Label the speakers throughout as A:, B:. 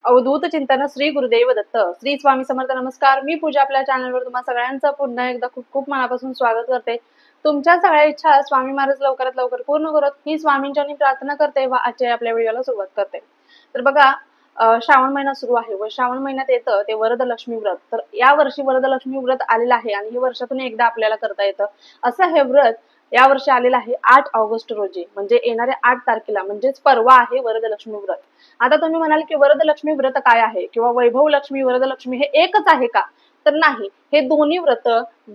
A: अवधूत चिंतन श्री गुरुदेव दत्त श्री स्वामी समर्थ. नमस्कार, मी पूजा आपल्या चॅनलवर तुम्हा सगळ्यांचं पुन्हा एकदा खूप खूप मनापासून स्वागत करते. तुमच्या सगळ्या इच्छा स्वामी महाराज लवकरात लवकर पूर्ण करत ही स्वामींच्या प्रार्थना करते व आजच्या आपल्या व्हिडिओला सुरुवात करते. तर बघा, श्रावण महिना सुरू आहे व श्रावण महिन्यात येतं ते वरदलक्ष्मी व्रत. तर या वर्षी वरदलक्ष्मी व्रत आलेलं आहे आणि हे वर्षातून एकदा आपल्याला करता येतं. असं हे व्रत या वर्षी आलेलं आहे 8 ऑगस्ट रोजी, म्हणजे येणाऱ्या 8 तारखेला, म्हणजेच परवा आहे वरदलक्ष्मी व्रत. आता तुम्ही म्हणाल की वरदलक्ष्मी व्रत काय आहे किंवा वैभव लक्ष्मी वरदलक्ष्मी हे एकच आहे का? तर नाही, हे दोन्ही व्रत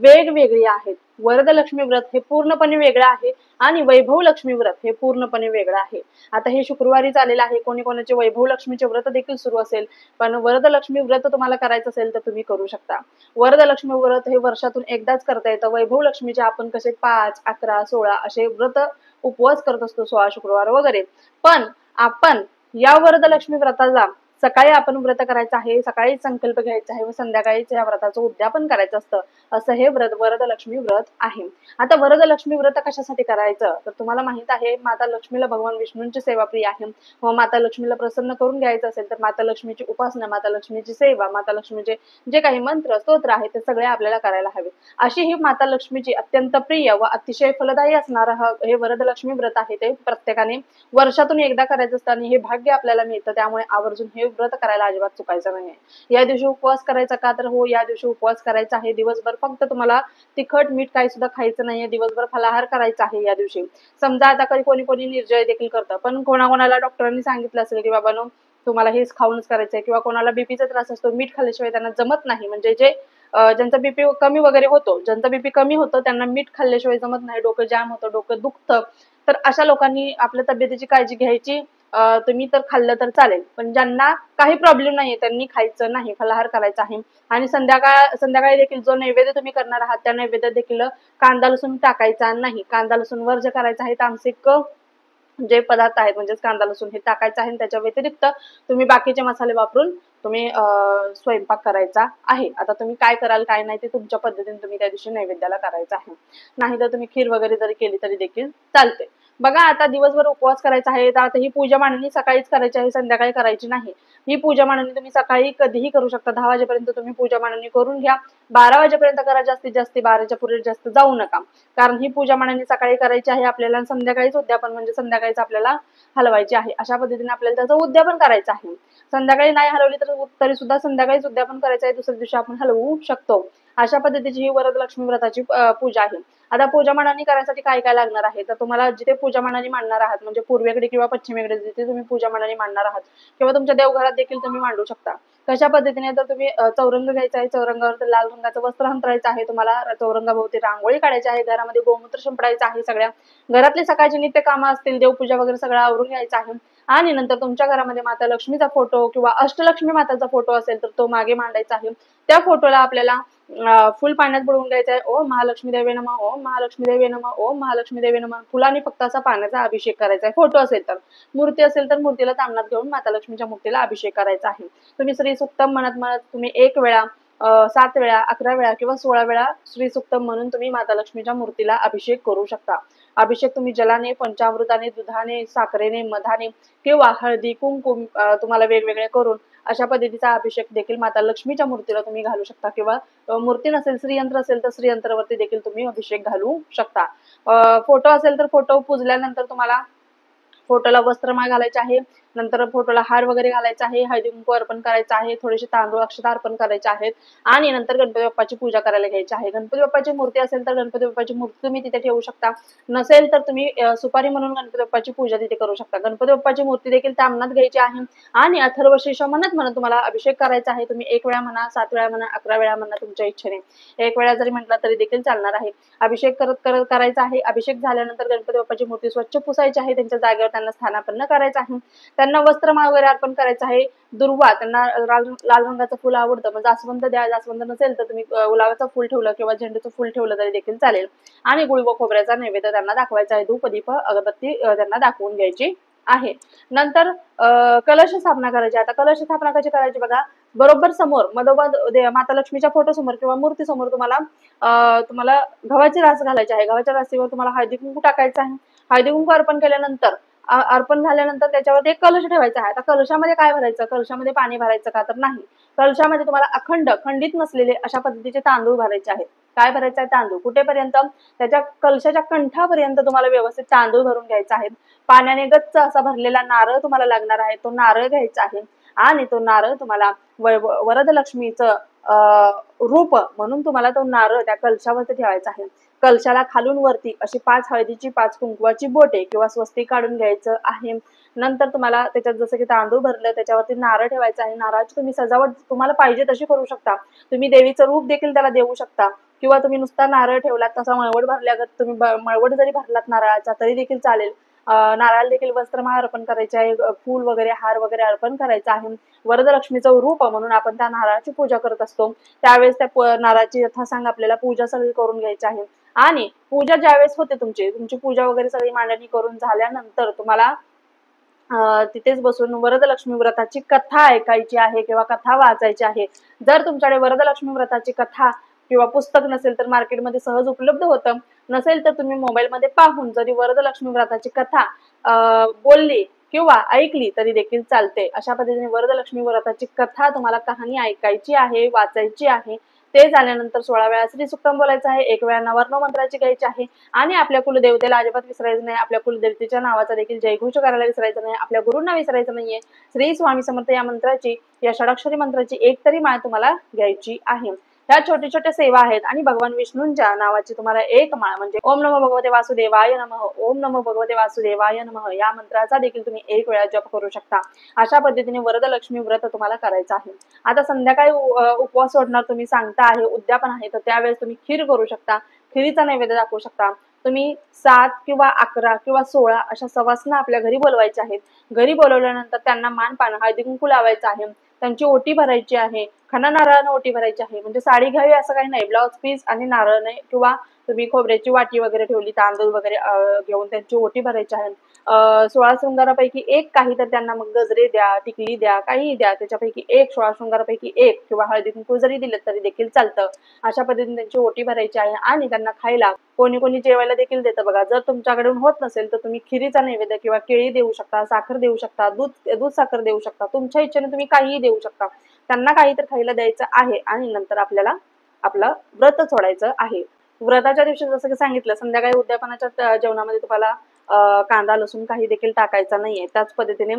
A: वेगवेगळी आहेत. वरदलक्ष्मी व्रत हे पूर्णपणे वेगळं आहे आणि वैभव लक्ष्मी व्रत हे पूर्णपणे वेगळं आहे. आता हे शुक्रवारी चालेलं आहे, कोणी कोणाचे वैभव लक्ष्मीचे व्रत देखील सुरू असेल, पण वरदलक्ष्मी व्रत तुम्हाला करायचं असेल तर तुम्ही करू शकता. वरदलक्ष्मी व्रत हे वर्षातून एकदाच करता येतं. वैभव लक्ष्मीचे आपण कसे 5, 11, 16 असे व्रत उपवास करत असतो, 16 शुक्रवार वगैरे. पण आपण या वरदलक्ष्मी व्रताला सकाळी आपण व्रत करायचं आहे, सकाळी संकल्प घ्यायचा आहे व संध्याकाळीच या व्रताचं उद्यापन करायचं असतं. असं हे व्रत वरदलक्ष्मी व्रत आहे. आता वरदलक्ष्मी व्रत कशासाठी करायचं तर तुम्हाला माहित आहे, माता लक्ष्मीला भगवान विष्णूंची सेवा प्रिय आहे व माता लक्ष्मीला प्रसन्न करून घ्यायचं असेल तर माता लक्ष्मीची उपासना, माता लक्ष्मीची सेवा, माता लक्ष्मीचे जे काही मंत्र स्तोत्र आहेत ते सगळे आपल्याला करायला हवे. अशी ही माता लक्ष्मीची अत्यंत प्रिय व अतिशय फलदायी असणारं हे वरदलक्ष्मी व्रत आहे. ते प्रत्येकाने वर्षातून एकदा करायचं असतं आणि हे भाग्य आपल्याला मिळतं. त्यामुळे आवर्जून हे व्रत करायला अजिबात चुकायचं नाही. या दिवशी उपवास करायचा का तर हो, या दिवशी उपवास करायचा आहे. दिवसभर फक्त तुम्हाला तिखट मीठ काही सुद्धा खायचं नाहीये. दिवसभर फलाहार करायचा आहे या दिवशी. समजा आता कधी कोणी कोणी निर्जळ देखील करतं, पण कोणाकोणाला डॉक्टरांनी सांगितलं असेल की बाबांनो तुम्हाला हेच खाऊनच करायचंय, किंवा कोणाला बीपीचा त्रास असतो, मीठ खाल्ल्याशिवाय त्यांना जमत नाही, म्हणजे जे ज्यांचा बीपी कमी वगैरे होतो, ज्यांचा बीपी कमी होतं त्यांना मीठ खाल्ल्याशिवाय जमत नाही, डोकं जाम होतं, डोकं दुखतं, तर अशा लोकांनी आपल्या तब्येतीची काळजी घ्यायची. तुम्ही तर खाल्लं तर चालेल, पण ज्यांना काही प्रॉब्लेम नाहीये त्यांनी खायचं नाही, फलाहार करायचा आहे. आणि संध्याकाळी देखील जो नैवेद्य तुम्ही करणार आहात त्या नैवेद्यात देखील कांदा लसूण टाकायचा नाही. कांदा लसूण वर्ज करायचा आहे. तामसिक जे पदार्थ आहेत म्हणजेच कांदा लसूण हे टाकायचं आहे आणि त्याच्या व्यतिरिक्त तुम्ही बाकीचे मसाले वापरून तुम्ही स्वयंपाक करायचा आहे. आता तुम्ही काय कराल काय नाही ते तुमच्या पद्धतीने तुम्ही त्या दिवशी नैवेद्याला करायचं आहे. नाही तर तुम्ही खीर वगैरे जरी केली तरी देखील चालते. बघा, आता दिवसभर उपवास करायचा आहे, तर आता ही पूजा मांडणी सकाळीच करायची आहे, संध्याकाळी करायची नाही. ही पूजा मांडणी तुम्ही सकाळी कधीही करू शकता. 10 वाजेपर्यंत तुम्ही पूजा मांडणी करून घ्या. 12 वाजेपर्यंत करा, जास्तीत जास्त 12च्या पुढे जास्त जाऊ नका, कारण ही पूजा मांडणी सकाळी करायची आहे आपल्याला, संध्याकाळीच उद्यापन म्हणजे संध्याकाळीच आपल्याला हलवायची आहे. अशा पद्धतीने आपल्याला त्याचं उद्यापन करायचं आहे. संध्याकाळी नाही हलवली तर तरी सुद्धा संध्याकाळीच उद्यापन करायचं आहे, दुसऱ्या दिवशी आपण हलवू शकतो. अशा पद्धतीची ही वरदलक्ष्मी व्रताची पूजा आहे. आता पूजा मांडणी करायसाठी काय काय लागणार आहे तर तुम्हाला जिथे पूजा मांडणी मांडणार आहात, म्हणजे पूर्वेकडे किंवा पश्चिमेकडे जिथे तुम्ही पूजा मांडणी मांडणार आहात किंवा तुमच्या देवघरात देखील तुम्ही मांडू शकता. कशा पद्धतीने तर तुम्ही चौरंग घ्यायचा आहे, चौरंगावर लाल रंगाचं वस्त्र अंतरायचं आहे, तुम्हाला चौरंगाभोवती रांगोळी काढायची आहे, घरामध्ये गोमूत्र शिंपडायचं आहे, सगळ्या घरातली सकाळची नित्य कामं असतील, देवपूजा वगैरे सगळं आवरून घ्यायचं आहे. आणि नंतर तुमच्या घरामध्ये माता लक्ष्मीचा फोटो किंवा अष्टलक्ष्मी माताचा फोटो असेल तर तो मागे मांडायचा आहे. त्या फोटोला आपल्याला फुल पाण्यात बुडवून घ्यायचं आहे. ओम महालक्ष्मी देवे नमः, ओम महालक्ष्मी देवे नमः, ओम महालक्ष्मी देवे नमः. फुलांनी फक्त असा पाण्याचा अभिषेक करायचा आहे. फोटो असेल तर, मूर्ती असेल तर मूर्तीला तामणात घेऊन माता लक्ष्मीच्या मूर्तीला अभिषेक करायचा आहे. तुम्ही श्री सुक्तम म्हणत म्हणत तुम्ही 1 वेळा, 7 वेळा, 11 वेळा किंवा 16 वेळा श्री सुक्तम म्हणून तुम्ही माता लक्ष्मीच्या मूर्तीला अभिषेक करू शकता. अभिषेक तुम्ही जलाने, पंचामृताने, दुधाने, साखरेने, मधाने किंवा हळदी कुंकुम तुम्हाला वेगवेगळे करून अशा पद्धतीचा अभिषेक देखील माता लक्ष्मीच्या मूर्तीला तुम्ही घालू शकता. किंवा मूर्ती नसेल, श्रीयंत्र असेल तर श्रीयंत्रावरती देखील तुम्ही अभिषेक घालू शकता. फोटो असेल तर फोटो पुजल्यानंतर तुम्हाला फोटोला वस्त्रमाळ घालायचे आहे, नंतर फोटोला हार वगैरे घालायचा आहे, हळदी कुंकू अर्पण करायचं आहे, थोडेसे तांदूळ अक्षता अर्पण करायचे आहेत आणि नंतर गणपती बाप्पाची पूजा करायला घ्यायची आहे. गणपती बाप्पाची मूर्ती असेल तर गणपती बाप्पाची मूर्ती तुम्ही तिथे ठेवू शकता. नसेल तर तुम्ही सुपारी म्हणून गणपती बाप्पाची पूजा तिथे करू शकता. गणपती बाप्पाची मूर्ती देखील तामणात घ्यायची आहे आणि अथर्व शीर्ष म्हणत म्हणत तुम्हाला अभिषेक करायचा आहे. तुम्ही 1 वेळा म्हणा, 7 वेळा म्हणा, 11 वेळा म्हणा, तुमच्या इच्छेने. 1 वेळा जरी म्हटला तरी देखील चालणार आहे. अभिषेक करत करत करायचा आहे. अभिषेक झाल्यानंतर गणपती बाप्पाची मूर्ती स्वच्छ पुसायची आहे, त्यांच्या जागेवर त्यांना स्थानापन्न करायचं आहे, त्यांना वस्त्रमाळ वगैरे अर्पण करायचं आहे. दुर्वा, त्यांना लाल रंगाचं फुल आवडतं, म्हणजे जास्वंद द्या, जास्वंद नसेल तर तुम्ही गुलाबाचं फुल ठेवलं किंवा झेंडूचं फुल ठेवलं तरी देखील चालेल. आणि गुळ व खोबऱ्याचा नैवेद्य त्यांना दाखवायचा आहे. धूप दीप अगरबत्ती त्यांना दाखवून घ्यायची आहे. नंतर कलश स्थापना करायची. आता कलश स्थापना कशी करायची बघा, बरोबर समोर मधोमध माता लक्ष्मीच्या फोटो समोर किंवा मूर्ती समोर तुम्हाला गव्हाची रास घालायची आहे. गव्हाच्या राशीवर तुम्हाला हळदी कुंकू टाकायचं आहे. हळदी कुंकू अर्पण केल्यानंतर अर्पण झाल्यानंतर त्याच्यावरती एक कलश ठेवायचा आहे. आता कलशामध्ये काय भरायचं, कलशामध्ये पाणी भरायचं का, तर नाही. कलशामध्ये तुम्हाला खंडित नसलेले अशा पद्धतीचे तांदूळ भरायचे आहेत. काय भरायचं आहे, तांदूळ. कुठेपर्यंत, त्याच्या कलशाच्या कंठापर्यंत तुम्हाला व्यवस्थित तांदूळ भरून घ्यायचा आहे. पाण्याने गच्च असा भरलेला नारळ तुम्हाला लागणार आहे, तो नारळ घ्यायचा आहे आणि तो नारळ तुम्हाला वरदलक्ष्मीचं रूप म्हणून तुम्हाला तो नारळ त्या कलशावरती ठेवायचा आहे. कलशाला खालून वरती अशी 5 हळदीची, 5 कुंकवाची बोटे किंवा स्वस्तिक काढून घ्यायचं आहे. नंतर तुम्हाला त्याच्यात जसं की तांदूळ भरलं त्याच्यावरती नारळ ठेवायचा आहे. नारळाची तुम्ही सजावट तुम्हाला पाहिजे तशी करू शकता. तुम्ही देवीचं रूप देखील त्याला देऊ शकता किंवा तुम्ही नुसता नारळ ठेवलात तसा मळवट भरल्यागत तुम्ही मळवट जरी भरलात नारळाचा तरी देखील चालेल. नारळ देखील वस्त्रमाळ अर्पण करायचे आहे, फूल वगैरे, हार वगैरे अर्पण करायचा आहे. वरदलक्ष्मीचं रूप म्हणून आपण त्या नारळाची पूजा करत असतो. त्यावेळेस त्या नारळाची यथासांग आपल्याला पूजा सगळी करून घ्यायची आहे. आणि पूजा ज्यावेळेस होते तुमची पूजा वगैरे सगळी मांडणी करून झाल्यानंतर तुम्हाला तिथेच बसून वरदलक्ष्मी व्रताची कथा ऐकायची आहे किंवा कथा वाचायची आहे. जर तुमच्याकडे वरदलक्ष्मी व्रताची कथा किंवा पुस्तक नसेल तर मार्केटमध्ये सहज उपलब्ध होतं. नसेल तर तुम्ही मोबाईलमध्ये पाहून जरी वरदलक्ष्मी व्रताची कथा बोलली किंवा ऐकली तरी देखील चालते. अशा पद्धतीने वरदलक्ष्मी व्रताची कथा तुम्हाला कहाणी ऐकायची आहे, वाचायची आहे. ते झाल्यानंतर 16 वेळा श्रीसुक्तम बोलायचं आहे, 1 वेळा नवरत्न मंत्राची घ्यायची आहे आणि आपल्या कुलदेवतेला अजिबात विसरायचं नाही. आपल्या कुलदेवतेच्या नावाचा देखील जयघोष करायला विसरायचं नाही. आपल्या गुरूंना विसरायचं नाहीये. श्री स्वामी समर्थ या मंत्राची, या षडाक्षरी मंत्राची एक तरी माळ तुम्हाला घ्यायची आहे. ह्या छोट्या छोट्या सेवा आहेत आणि भगवान विष्णूंच्या नावाची तुम्हाला एक माळ म्हणजे ओम नमो भगवते वासुदेवाय नमः, ओम नमो भगवते वासुदेवाय नमः या मंत्राचा देखील तुम्ही 1 वेळा जप करू शकता. अशा पद्धतीने वरदलक्ष्मी व्रत तुम्हाला करायचं आहे. आता संध्याकाळी उपवास सोडणार तुम्ही, सांगता आहे, उद्यापन आहे, तर त्यावेळेस तुम्ही खीर करू शकता. खिरीचा नैवेद्य दाखवू शकता. तुम्ही 7 किंवा 11 किंवा 16 अशा सवासना आपल्या घरी बोलवायच्या आहेत. घरी बोलवल्यानंतर त्यांना मानपान, हळदी कुंकू लावायचं आहे. त्यांची ओटी भरायची आहे. खणा नारळानं ओटी भरायची आहे. म्हणजे साडी घ्यावी असं काही नाही. ब्लाउज पीस आणि नारळ नाही किंवा तुम्ही खोबऱ्याची वाटी वगैरे ठेवली, तांदूळ वगैरे घेऊन त्यांची ओटी भरायची आहे. 16 शृंगारापैकी एक काही तर त्यांना मग गजरे द्या, टिकली द्या, काहीही द्या. त्याच्यापैकी एक 16 शृंगारापैकी एक किंवा हळदी कुंकू जरी दिलं तरी देखील चालतं. अशा पद्धतीने त्यांची ओटी भरायची आहे आणि त्यांना खायला कोणी कोणी जेवायला देखील देतं बघा. जर तुमच्याकडून होत नसेल तर तुम्ही खिरीचा नैवेद्य किंवा केळी देऊ शकता, साखर देऊ शकता, दूध साखर देऊ शकता. तुमच्या इच्छेने तुम्ही काहीही देऊ शकता. त्यांना काही तर खायला द्यायचं आहे आणि नंतर आपल्याला आपलं व्रत सोडायचं आहे. व्रताच्या दिवशी जसं की सांगितलं, संध्याकाळी उद्यापनाच्या जेवणामध्ये तुम्हाला कांदा लसूण काही देखील टाकायचा नाहीये. त्याच पद्धतीने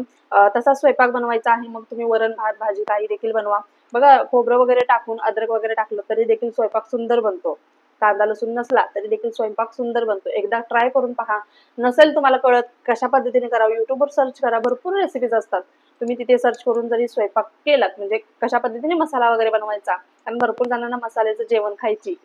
A: तसा स्वयंपाक बनवायचा आहे. मग तुम्ही वरण भात भाजी काही देखील बनवा. बघा, खोबरं वगैरे टाकून अद्रक वगैरे टाकलं तरी देखील स्वयंपाक सुंदर बनतो. कांदा लसूण नसला तरी देखील स्वयंपाक सुंदर बनतो. एकदा ट्राय करून पहा. नसेल तुम्हाला कळत कशा पद्धतीने करावं, युट्यूबवर सर्च करा, भरपूर रेसिपीज असतात. तुम्ही तिथे सर्च करून जरी स्वयंपाक केलात म्हणजे कशा पद्धतीने मसाला वगैरे बनवायचा, आणि भरपूर जणांना मसाल्याचं जेवण खायची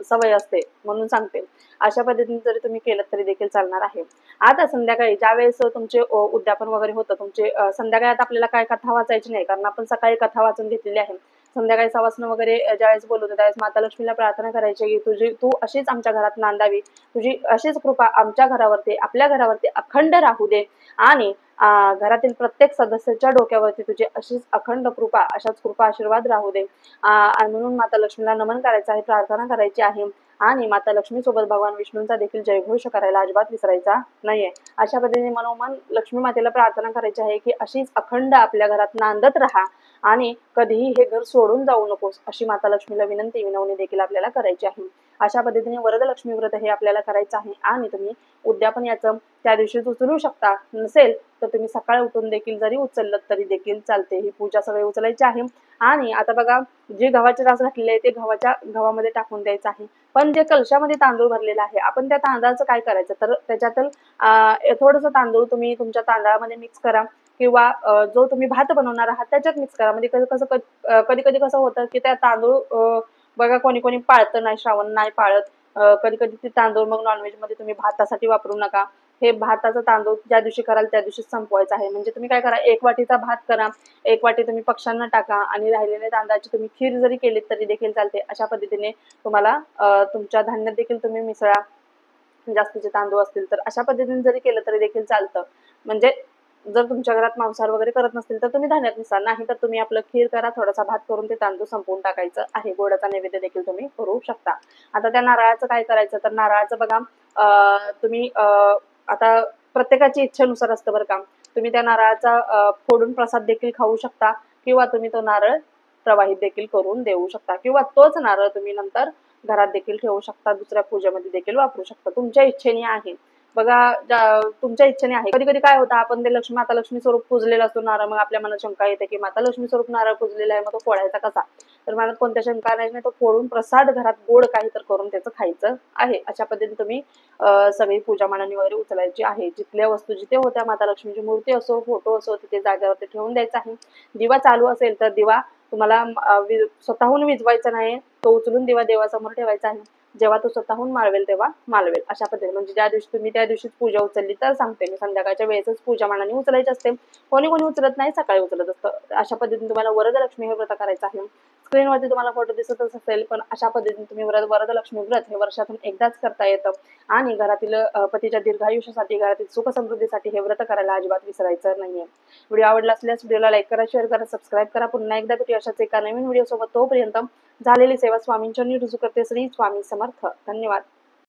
A: सवय असते म्हणून सांगते. अशा पद्धतीने जरी तुम्ही केलं तरी देखील चालणार आहे. आता संध्याकाळी ज्यावेळेस तुमचे उद्यापन वगैरे होतं, तुमचे संध्याकाळी आता आपल्याला काय कथा वाचायची नाही, कारण आपण सकाळी कथा वाचून घेतलेली आहे. संध्याकाळी सवासण वगैरे ज्यावेळेस बोलवतो त्यावेळेस माता लक्ष्मीला प्रार्थना करायची की तू अशीच आमच्या घरात नांदावी, तुझी अशीच कृपा आमच्या घरावरती, आपल्या घरावरती अखंड राहू दे आणि घरातील प्रत्येक सदस्याच्या डोक्यावरती तुझी अशीच अखंड कृपा, अशाच कृपा आशीर्वाद राहू दे. म्हणून माता लक्ष्मीला नमन करायचं आहे, प्रार्थना करायची आहे आणि माता लक्ष्मी सोबत भगवान विष्णूंचा देखील जयघोष करायला अजिबात विसरायचा नाहीये. अशा पद्धतीने मनोमन लक्ष्मी मातेला प्रार्थना करायची आहे की अशीच अखंड आपल्या घरात नांदत राहा आणि कधीही हे घर सोडून जाऊ नकोस, अशी माता लक्ष्मीला विनवणी देखील आपल्याला करायची आहे. अशा पद्धतीने वरदलक्ष्मी व्रत हे आपल्याला करायचं आहे आणि तुम्ही उद्यापन याचं त्या दिवशीच उचलू शकता. नसेल तर तुम्ही सकाळी उठून देखील जरी उचललं तरी देखील चालते. ही पूजा सगळी उचलायची आहे. आणि आता बघा, जे गव्हाचे रास घातलेले आहे ते गव्हामध्ये टाकून द्यायचं आहे. पण जे कलशामध्ये तांदूळ भरलेला आहे, आपण त्या तांदळाचं काय करायचं, तर त्याच्यातील थोडंसं तांदूळ तुम्ही तुमच्या तांदळामध्ये मिक्स करा किंवा जो तुम्ही भात बनवणार आहात त्याच्यात मिक्स करा. म्हणजे कधी कधी कसं होतं की त्या तांदूळ बघा, कोणी कोणी पाळतं नाही, श्रावण नाही पाळत. कधी कधी ते तांदूळ मग नॉनव्हेज मध्ये तुम्ही भातासाठी वापरू नका. हे भाताचा तांदूळ ज्या दिवशी कराल त्या दिवशी संपवायचा आहे. म्हणजे तुम्ही काय करा, 1 वाटीचा भात करा, 1 वाटी तुम्ही पक्ष्यांना टाका आणि राहिलेल्या तांदळाची तुम्ही खीर जरी केली तरी देखील चालते. अशा पद्धतीने तुम्हाला तुमच्या धान्यात देखील तुम्ही मिसळा, जास्तीचे तांदूळ असतील तर. अशा पद्धतीने जरी केलं तरी देखील चालतं. म्हणजे जर तुमच्या घरात मांसाहार वगैरे करत नसतील तर तुम्ही धान्यात मिसळा, नाही तर तुम्ही आपलं खीर करा, थोडासा भात करून ते तांदूळ संपवून टाकायचं आहे. गोडाचा नैवेद्य देखील तुम्ही करू शकता. आता त्या नारळाचं काय करायचं, तर नारळाचं बघा, तुम्ही आता प्रत्येकाची इच्छेनुसार असतं बरं का. तुम्ही त्या नारळाचा फोडून प्रसाद देखील खाऊ शकता किंवा तुम्ही तो नारळ प्रवाहित देखील करून देऊ शकता किंवा तोच नारळ तुम्ही नंतर घरात देखील ठेवू शकता, दुसऱ्या पूजेमध्ये देखील वापरू शकता. तुमच्या इच्छेने आहे. बघा तुमच्या इच्छेने आहे. कधी-कधी काय होतं आपण ते माता लक्ष्मी स्वरूप पूजलेलं असतो नारळ, मग आपल्या मनात शंका येते की माता लक्ष्मी स्वरूप नारळ पूजलेला आहे, मग तो फोडायचा कसा? तर मनात कोणत्या शंका नाही, तो फोडून प्रसाद घरात गोड काही तर करून त्याचं खायचं आहे. अशा पद्धतीने तुम्ही सगळी पूजा मांडणी वगैरे उचलायची आहे. जिथल्या वस्तू जिथे होत्या माता लक्ष्मीची मूर्ती असो, फोटो असो, तिथे जागेवरती ठेवून द्यायचा आहे. दिवा चालू असेल तर दिवा तुम्हाला स्वतःहून विझवायचा नाही, तो उचलून दिवा देवासमोर ठेवायचा आहे. जेव्हा तो स्वतःहून माळवेल तेव्हा माळवेल. अशा पद्धतीने म्हणजे ज्या दिवशी तुम्ही त्या दिवशीच पूजा उचलली तर सांगते मी, संध्याकाळच्या वेळेसच पूजा मांडणी उचलायची असते. कोणी कोणी उचलत नाही, सकाळी उचलत असतं. अशा पद्धतीने तुम्हाला वरदलक्ष्मी हे व्रत करायचं आहे. स्क्रीनवरती तुम्हाला फोटो दिसतच असेल, पण अशा पद्धतीने तुम्ही वरदलक्ष्मी व्रत हे वर्षातून एकदाच करता येतं आणि घरातील पतीच्या दीर्घायुष्यासाठी, घरातील सुख समृद्धीसाठी हे व्रत करायला अजिबात विसरायचं नाहीये. व्हिडिओ आवडला असल्यास व्हिडिओला लाईक करा, शेअर करा, सबस्क्राईब करा. पुन्हा एकदा भेटू अशाच एका नवीन व्हिडिओ सोबत. तोपर्यंत झालेली सेवा स्वामींच्या रुजू करते. श्री स्वामी समर्थ. धन्यवाद.